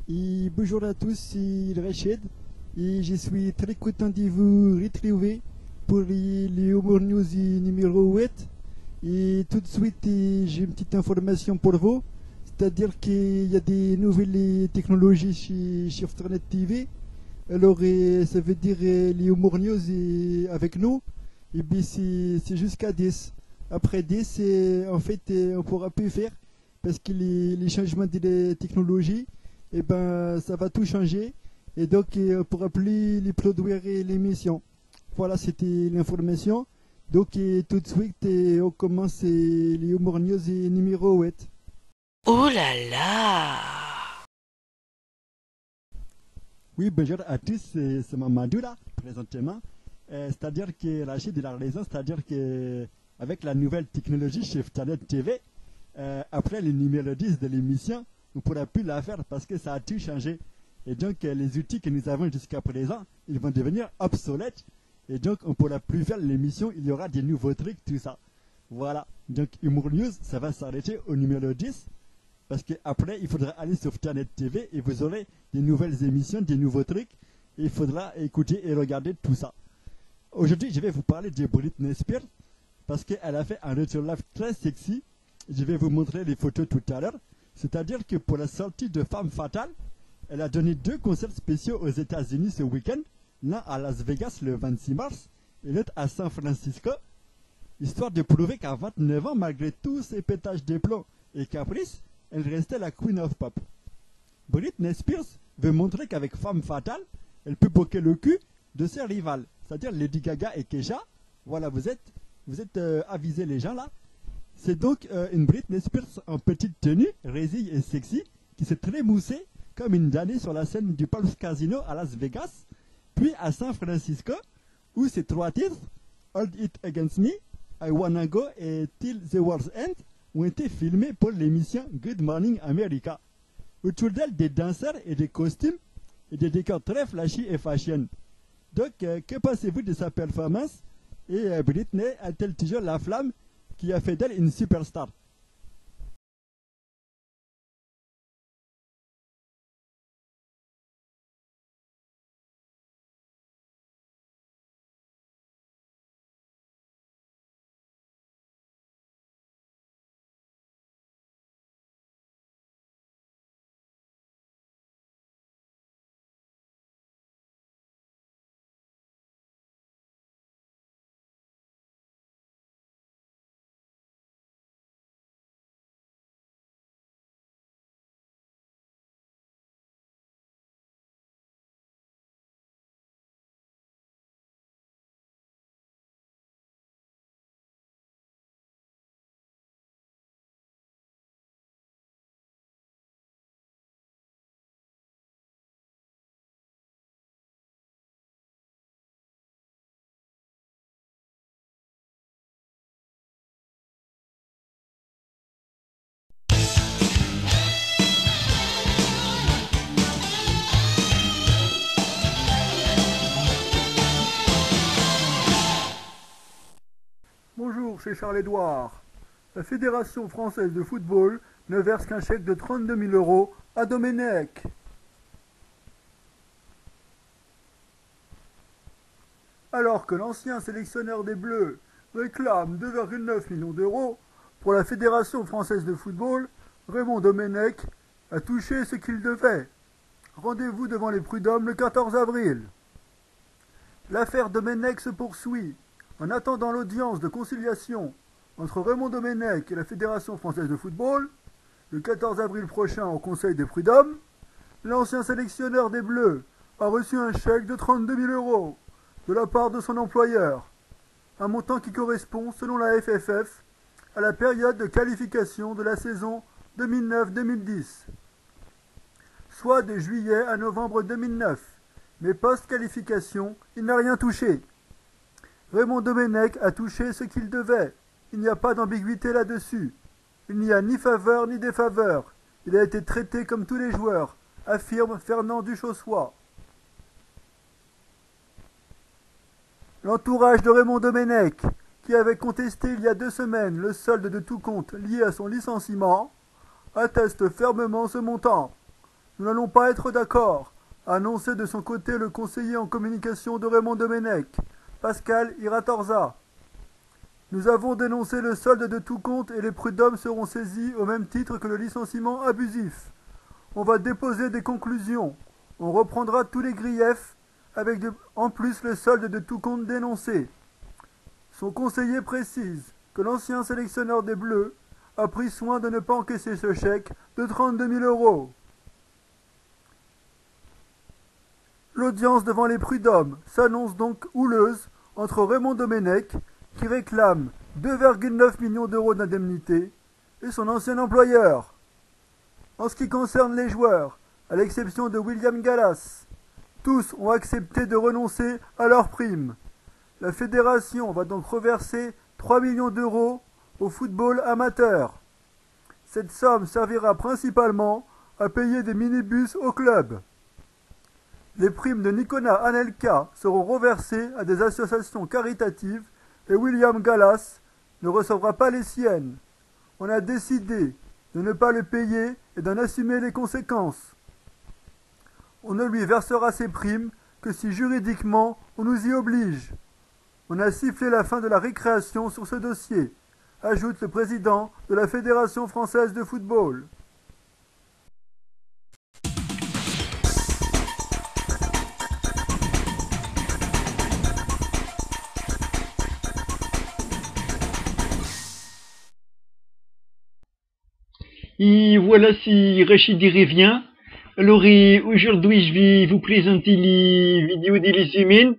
Et bonjour à tous, c'est Rachid et je suis très content de vous retrouver pour les Humor News numéro 8. Et tout de suite, j'ai une petite information pour vous, c'est-à-dire qu'il y a des nouvelles technologies chez Internet TV. Alors, ça veut dire les Humor News avec nous, et bien c'est jusqu'à 10. Après 10, en fait, on pourra plus faire parce que les changements de la technologie, et ben, ça va tout changer et donc on ne pourra plus les produire l'émission. Voilà, c'était l'information. Donc tout de suite, on commence les Humor News numéro 8. Ouh là là! Oui, bonjour à tous, c'est Mamadou là, présentement. C'est-à-dire que Rachid il a raison, c'est-à-dire que avec la nouvelle technologie chez Internet TV, après le numéro 10 de l'émission, on ne pourra plus la faire parce que ça a tout changé. Et donc les outils que nous avons jusqu'à présent, ils vont devenir obsolètes. Et donc on ne pourra plus faire l'émission, il y aura des nouveaux trucs, tout ça. Voilà, donc Humour News, ça va s'arrêter au numéro 10. Parce qu'après, il faudra aller sur Internet TV et vous aurez des nouvelles émissions, des nouveaux trucs. Et il faudra écouter et regarder tout ça. Aujourd'hui, je vais vous parler de Britney Spears parce qu'elle a fait un retour live très sexy. Je vais vous montrer les photos tout à l'heure. C'est-à-dire que pour la sortie de Femme Fatale, elle a donné 2 concerts spéciaux aux États-Unis ce week-end. L'un à Las Vegas le 26 mars et l'autre à San Francisco. Histoire de prouver qu'à 29 ans, malgré tous ses pétages de plomb et caprices, elle restait la Queen of Pop. Britney Spears veut montrer qu'avec Femme Fatale, elle peut poquer le cul de ses rivales, c'est-à-dire Lady Gaga et Kesha. Voilà, vous êtes avisés les gens là. C'est donc une Britney Spears en petite tenue, résille et sexy, qui s'est très moussée comme une damnée sur la scène du Palms Casino à Las Vegas, puis à San Francisco, où ses 3 titres, Hold It Against Me, I Wanna Go et Till the World's End, ont été filmés pour l'émission Good Morning America. Autour d'elle, des danseurs et des costumes et des décors très flashy et fashion. Donc, que pensez-vous de sa performance? Et Britney a-t-elle toujours la flamme qui a fait d'elle une superstar? Bonjour, c'est Charles-Édouard. La Fédération française de football ne verse qu'un chèque de 32 000 euros à Domenech. Alors que l'ancien sélectionneur des Bleus réclame 2,9 millions d'euros pour la Fédération française de football, Raymond Domenech a touché ce qu'il devait. Rendez-vous devant les prud'hommes le 14 avril. L'affaire Domenech se poursuit. En attendant l'audience de conciliation entre Raymond Domenech et la Fédération française de football, le 14 avril prochain au Conseil des prud'hommes, l'ancien sélectionneur des Bleus a reçu un chèque de 32 000 euros de la part de son employeur, un montant qui correspond, selon la FFF, à la période de qualification de la saison 2009-2010, soit de juillet à novembre 2009, mais post-qualification, il n'a rien touché. Raymond Domenech a touché ce qu'il devait. Il n'y a pas d'ambiguïté là-dessus. Il n'y a ni faveur ni défaveur. Il a été traité comme tous les joueurs, affirme Fernand Duchossois. L'entourage de Raymond Domenech, qui avait contesté il y a 2 semaines le solde de tout compte lié à son licenciement, atteste fermement ce montant. Nous n'allons pas être d'accord, a annoncé de son côté le conseiller en communication de Raymond Domenech, Pascal Iratorza. Nous avons dénoncé le solde de tout compte et les prud'hommes seront saisis au même titre que le licenciement abusif. On va déposer des conclusions. On reprendra tous les griefs avec en plus le solde de tout compte dénoncé. Son conseiller précise que l'ancien sélectionneur des Bleus a pris soin de ne pas encaisser ce chèque de 32 000 euros. L'audience devant les prud'hommes s'annonce donc houleuse entre Raymond Domenech, qui réclame 2,9 millions d'euros d'indemnité, et son ancien employeur. En ce qui concerne les joueurs, à l'exception de William Gallas, tous ont accepté de renoncer à leurs primes. La fédération va donc reverser 3 millions d'euros au football amateur. Cette somme servira principalement à payer des minibus au club. Les primes de Nicolas Anelka seront reversées à des associations caritatives et William Gallas ne recevra pas les siennes. On a décidé de ne pas le payer et d'en assumer les conséquences. On ne lui versera ses primes que si juridiquement on nous y oblige. On a sifflé la fin de la récréation sur ce dossier, ajoute le président de la Fédération française de football. Et voilà, si Rachid y revient. Alors aujourd'hui je vais vous présenter les vidéos de l'Izumin.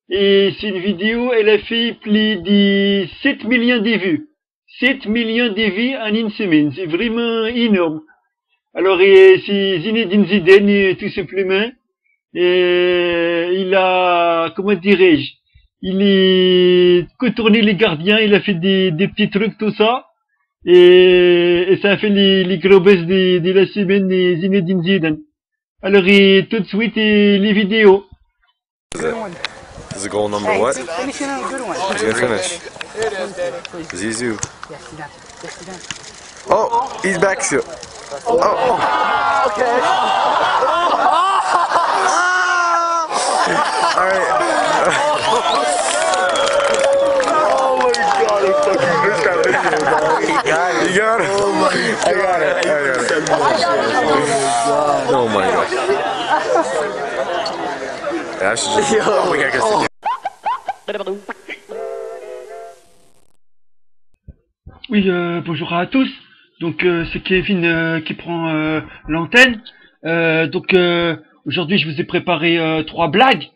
Et cette vidéo, elle a fait plus de 7 millions de vues. 7 millions de vues en une semaine, c'est vraiment énorme. Alors c'est Zinedine Zidane tout simplement. Il a, comment dirais-je, il a contourné les gardiens, il a fait des petits trucs, tout ça. Et ça a fait les gros buzz de la semaine de Zinedine Zidane. Alors tout de suite les vidéos. This is goal number what? Finish it on a good one. He's gonna finish. Zizou. Oh, he's back still. Oh. Okay. All right. Oh my God! I fucking missed that video. You got it. Oh my God! I got it. Oh my God! I should just. Oh my God! Oui, bonjour à tous. Donc c'est Kevin qui prend l'antenne. Aujourd'hui je vous ai préparé 3 blagues.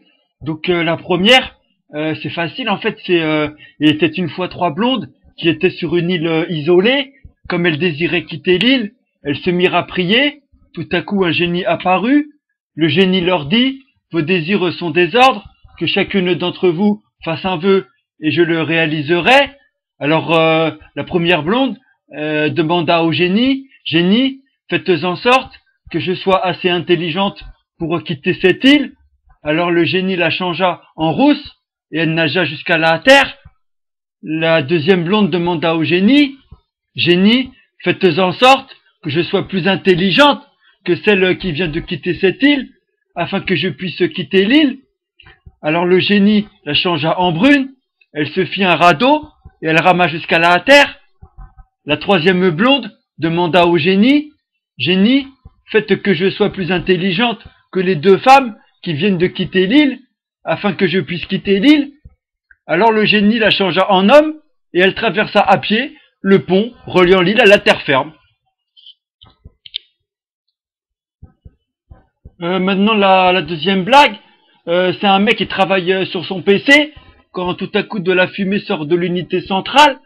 Donc la première, c'est facile en fait. Il était une fois 3 blondes qui étaient sur une île isolée. Comme elles désiraient quitter l'île, elles se mirent à prier. Tout à coup un génie apparut. Le génie leur dit: vos désirs sont des ordres, que chacune d'entre vous fasse un vœu et je le réaliserai. Alors la première blonde demanda au génie: génie, faites en sorte que je sois assez intelligente pour quitter cette île. Alors le génie la changea en rousse et elle nagea jusqu'à la terre. La deuxième blonde demanda au génie: génie, faites en sorte que je sois plus intelligente que celle qui vient de quitter cette île, afin que je puisse quitter l'île. Alors le génie la changea en brune, elle se fit un radeau et elle rama jusqu'à la terre. La troisième blonde demanda au génie: génie, faites que je sois plus intelligente que les 2 femmes qui viennent de quitter l'île, afin que je puisse quitter l'île. Alors le génie la changea en homme et elle traversa à pied le pont reliant l'île à la terre ferme. Maintenant la deuxième blague, c'est un mec qui travaille sur son PC quand tout à coup de la fumée sort de l'unité centrale.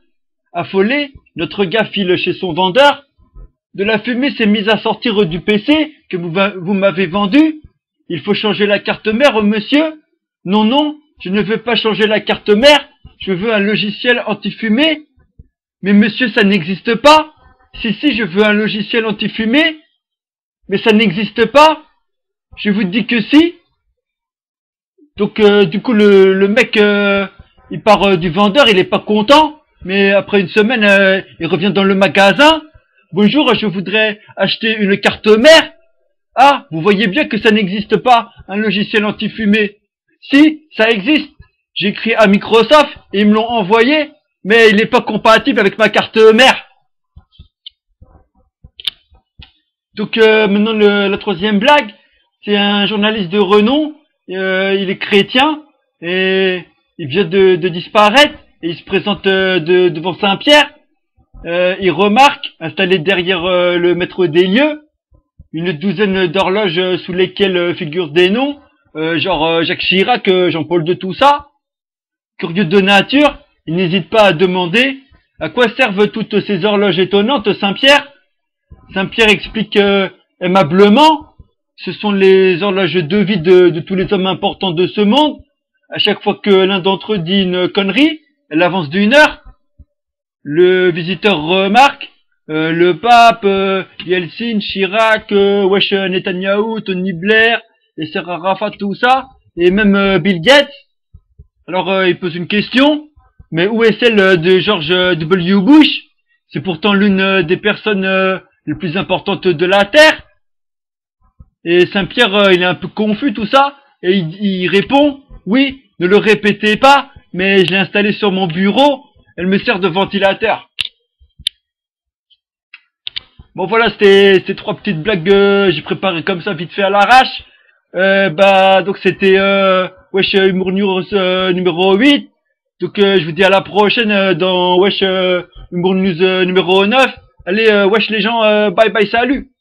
Affolé, notre gars file chez son vendeur. De la fumée s'est mise à sortir du PC que vous m'avez vendu. Il faut changer la carte mère, monsieur. Non, non, je ne veux pas changer la carte mère. Je veux un logiciel anti-fumée. Mais monsieur, ça n'existe pas. Si, je veux un logiciel anti-fumée. Mais ça n'existe pas. Je vous dis que si. Donc du coup le mec il part du vendeur, il est pas content, mais après une semaine il revient dans le magasin. Bonjour, je voudrais acheter une carte mère. Ah, vous voyez bien que ça n'existe pas, un logiciel anti-fumée. Si, ça existe. J'ai écrit à Microsoft et ils me l'ont envoyé, mais il n'est pas compatible avec ma carte mère. Donc maintenant la troisième blague, c'est un journaliste de renom, il est chrétien et il vient de disparaître et il se présente devant Saint-Pierre. Il remarque, installé derrière le maître des lieux, une douzaine d'horloges sous lesquelles figurent des noms, genre Jacques Chirac, Jean-Paul II, tout ça. Curieux de nature, il n'hésite pas à demander à quoi servent toutes ces horloges étonnantes, Saint-Pierre. Saint-Pierre explique aimablement, ce sont les horloges de vie de tous les hommes importants de ce monde. À chaque fois que l'un d'entre eux dit une connerie, elle avance d'1 heure. Le visiteur remarque, le pape, Yeltsin, Chirac, wesh Netanyahou, Tony Blair, Yasser Arafat, tout ça, et même Bill Gates. Alors il pose une question, mais où est celle de George W. Bush? C'est pourtant l'une des personnes les plus importantes de la Terre. Et Saint-Pierre, il est un peu confus tout ça, et il répond, oui, ne le répétez pas, mais je l'ai installée sur mon bureau, elle me sert de ventilateur. Bon voilà, c'était ces 3 petites blagues que j'ai préparées comme ça, vite fait à l'arrache. Donc c'était Wesh Humour News numéro 8. Donc je vous dis à la prochaine dans Wesh Humour News numéro 9. Allez, wesh les gens, bye bye, salut.